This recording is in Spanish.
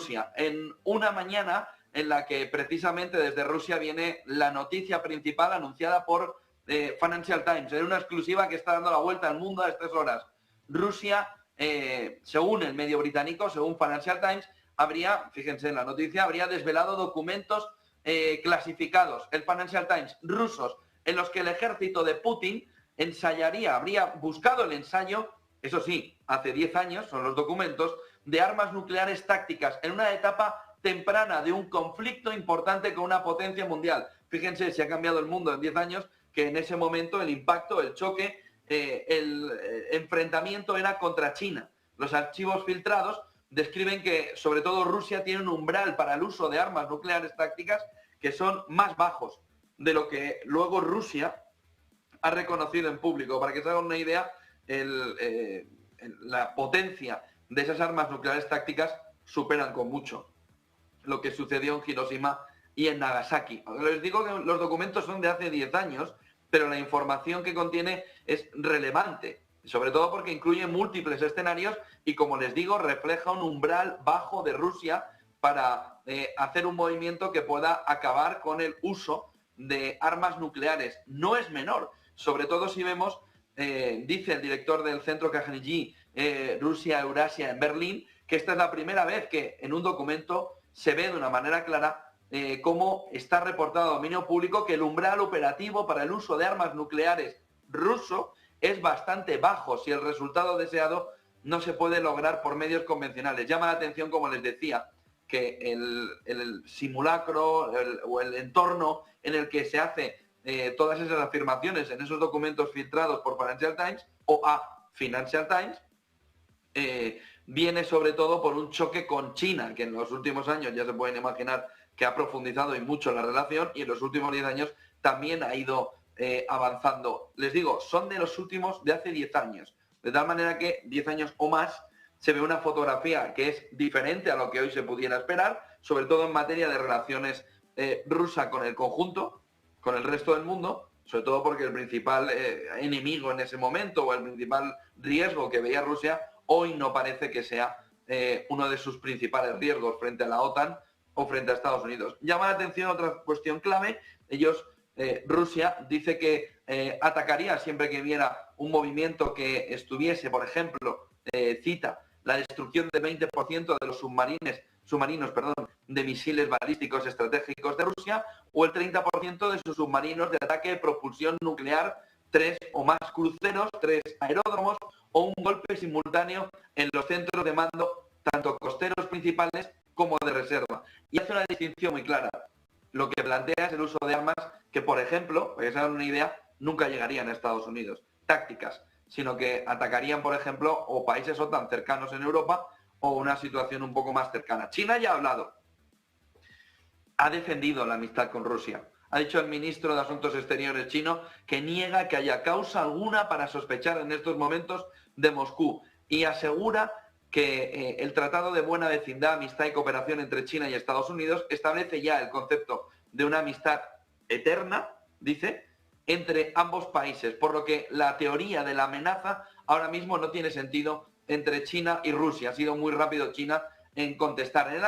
Rusia. En una mañana en la que precisamente desde Rusia viene la noticia principal anunciada por Financial Times, en una exclusiva que está dando la vuelta al mundo a estas horas. Rusia, según el medio británico, según Financial Times, habría, fíjense en la noticia, habría desvelado documentos clasificados, el Financial Times, rusos, en los que el ejército de Putin habría buscado el ensayo, eso sí, hace 10 años, son los documentos, de armas nucleares tácticas en una etapa temprana de un conflicto importante con una potencia mundial. Fíjense si ha cambiado el mundo en 10 años, que en ese momento el impacto, el choque, el enfrentamiento era contra China. Los archivos filtrados describen que sobre todo Rusia tiene un umbral para el uso de armas nucleares tácticas que son más bajos de lo que luego Rusia ha reconocido en público. Para que se hagan una idea, la potencia de esas armas nucleares tácticas superan con mucho lo que sucedió en Hiroshima y en Nagasaki. Les digo que los documentos son de hace 10 años, pero la información que contiene es relevante, sobre todo porque incluye múltiples escenarios y, como les digo, refleja un umbral bajo de Rusia para hacer un movimiento que pueda acabar con el uso de armas nucleares. No es menor, sobre todo si vemos, dice el director del centro KGB Rusia-Eurasia en Berlín, que esta es la primera vez que en un documento se ve de una manera clara cómo está reportado a dominio público que el umbral operativo para el uso de armas nucleares ruso es bastante bajo si el resultado deseado no se puede lograr por medios convencionales. Llama la atención, como les decía, que el simulacro o el entorno en el que se hace todas esas afirmaciones en esos documentos filtrados por Financial Times o a Financial Times viene sobre todo por un choque con China, que en los últimos años ya se pueden imaginar que ha profundizado y mucho la relación, y en los últimos 10 años también ha ido avanzando. Les digo, son de los últimos de hace 10 años, de tal manera que 10 años o más se ve una fotografía que es diferente a lo que hoy se pudiera esperar, sobre todo en materia de relaciones rusa con el conjunto, con el resto del mundo, sobre todo porque el principal enemigo en ese momento o el principal riesgo que veía Rusia hoy no parece que sea uno de sus principales riesgos frente a la OTAN o frente a Estados Unidos. Llama la atención otra cuestión clave. Rusia dice que atacaría siempre que viera un movimiento que estuviese, por ejemplo, cita la destrucción del 20% de los submarinos de misiles balísticos estratégicos de Rusia, o el 30% de sus submarinos de ataque de propulsión nuclear, 3 o más cruceros, 3 aeródromos o un golpe simultáneo en los centros de mando, tanto costeros principales como de reserva. Y hace una distinción muy clara. Lo que plantea es el uso de armas que, por ejemplo, para que se hagan una idea, nunca llegarían a Estados Unidos, tácticas, sino que atacarían, por ejemplo, o países OTAN cercanos en Europa o una situación un poco más cercana. China ya ha hablado, ha defendido la amistad con Rusia. Ha dicho el ministro de Asuntos Exteriores chino que niega que haya causa alguna para sospechar en estos momentos de Moscú y asegura que el Tratado de Buena Vecindad, Amistad y Cooperación entre China y Estados Unidos establece ya el concepto de una amistad eterna, dice, entre ambos países, por lo que la teoría de la amenaza ahora mismo no tiene sentido entre China y Rusia. Ha sido muy rápido China en contestar. En el